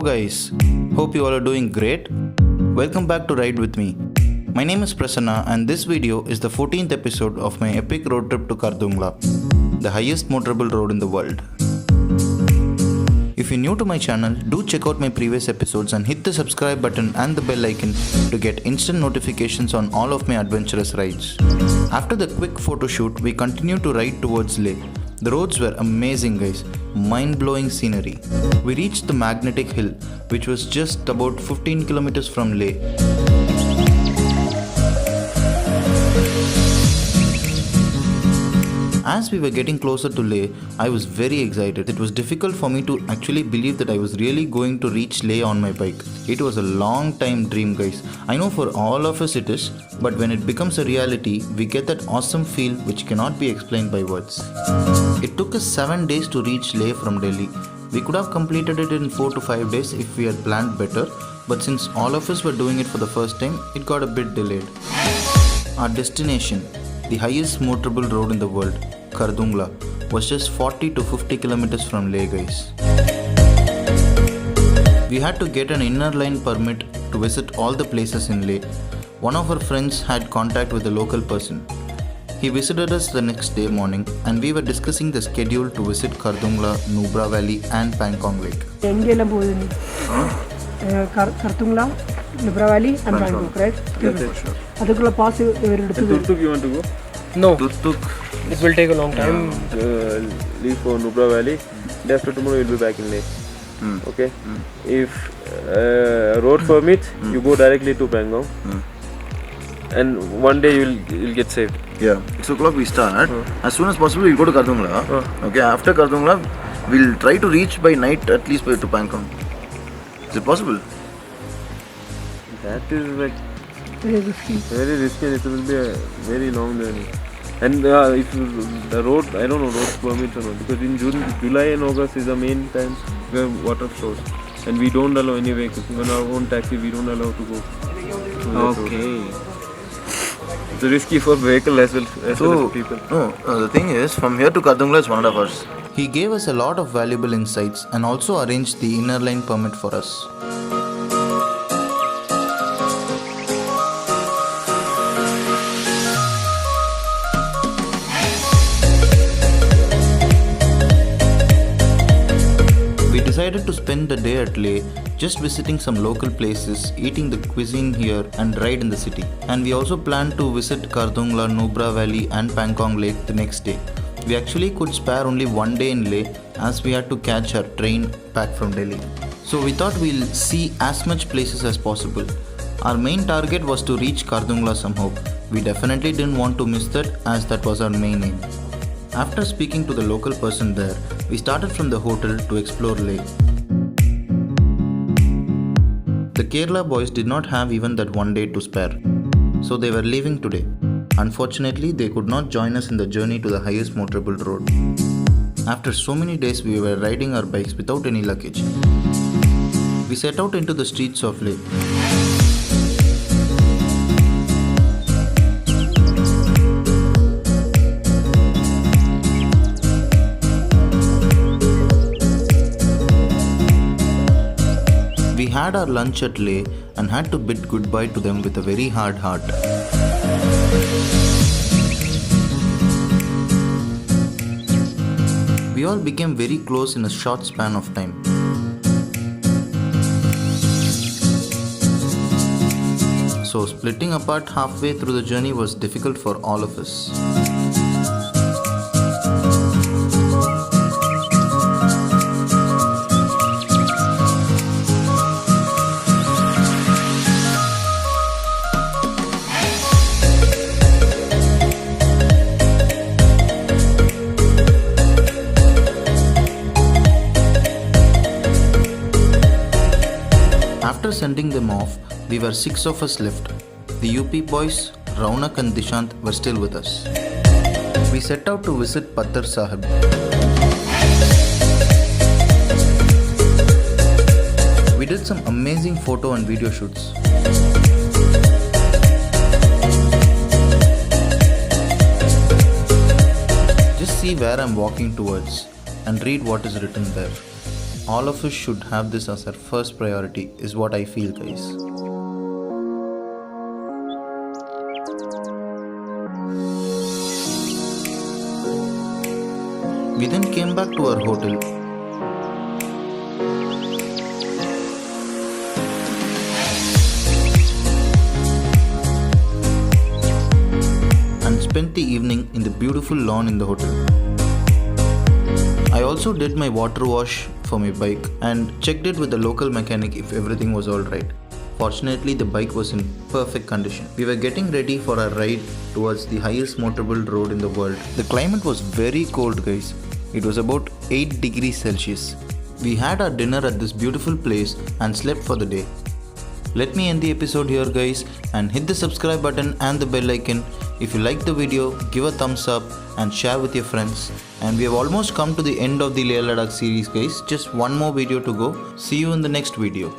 guys, hope you all are doing great. Welcome back to Ride With Me. My name is Prasanna and this video is the 14th episode of my epic road trip to Kardungla, the highest motorable road in the world. If you're new to my channel, do check out my previous episodes and hit the subscribe button and the bell icon to get instant notifications on all of my adventurous rides. After the quick photo shoot, we continued to ride towards Leh. The roads were amazing guys, mind-blowing scenery. We reached the magnetic hill, which was just about 15 kilometers from Leh. As we were getting closer to Leh, I was very excited. It was difficult for me to actually believe that I was really going to reach Leh on my bike. It was a long time dream guys. I know for all of us it is, but when it becomes a reality, we get that awesome feel which cannot be explained by words. It took us 7 days to reach Leh from Delhi. We could have completed it in 4 to 5 days if we had planned better, but since all of us were doing it for the first time, it got a bit delayed. Our destination, the highest motorable road in the world, Kardungla, was just 40 to 50 kilometers from Leh guys. We had to get an inner line permit to visit all the places in Leh. One of our friends had contact with a local person. He visited us the next day morning and we were discussing the schedule to visit Kardungla, Nubra Valley and Pangong Lake. Kardungla, Nubra Valley and Pangong, right? Yes, sure. Adukula pass Turtuk you want to go? No, Turtuk. it will take a long time. Leave for Nubra Valley. Day after tomorrow you'll be back in Leh. Okay? If road permit, you go directly to Pangong. And one day you'll get saved. Yeah, 6 o'clock we start. As soon as possible we'll go to Kardungla. Okay, after Kardungla we'll try to reach by night at least to Pangong. Is it possible? That is like very risky. Very risky. It will be a very long journey. And if the road, I don't know road permits or not, because in July and August is the main time where water flows, and we don't allow any vehicles. Even our own taxi, we don't allow to go. Okay. It's risky for vehicle as well as people. No, the thing is, from here to Kardungla is 1.5 hours. He gave us a lot of valuable insights and also arranged the inner line permit for us. We decided to spend the day at Leh just visiting some local places, eating the cuisine here and ride in the city. And we also planned to visit Kardungla, Nubra Valley and Pangong Lake the next day. We actually could spare only one day in Leh as we had to catch our train back from Delhi. So we thought we'll see as much places as possible. Our main target was to reach Kardungla somehow. We definitely didn't want to miss that as that was our main aim. After speaking to the local person there, we started from the hotel to explore Leh. The Kerala boys did not have even that one day to spare, so they were leaving today. Unfortunately, they could not join us in the journey to the highest motorable road. After so many days, we were riding our bikes without any luggage. We set out into the streets of Leh. We had our lunch at Leh and had to bid goodbye to them with a very hard heart. We all became very close in a short span of time. So splitting apart halfway through the journey was difficult for all of us. After sending them off, we were 6 of us left. The UP boys, Raunak and Dishant were still with us. We set out to visit Pattar Sahib. We did some amazing photo and video shoots. Just see where I'm walking towards and read what is written there. all of us should have this as our first priority, is what I feel, guys. We then came back to our hotel. And spent the evening in the beautiful lawn in the hotel. I also did my water wash for my bike and checked it with the local mechanic if everything was alright. Fortunately, the bike was in perfect condition. We were getting ready for our ride towards the highest motorable road in the world. The climate was very cold, guys. It was about 8 degrees Celsius. We had our dinner at this beautiful place and slept for the day. Let me end the episode here, guys, and hit the subscribe button and the bell icon. If you liked the video, give a thumbs up and share with your friends. And we have almost come to the end of the Leh Ladakh series, guys. Just one more video to go. See you in the next video.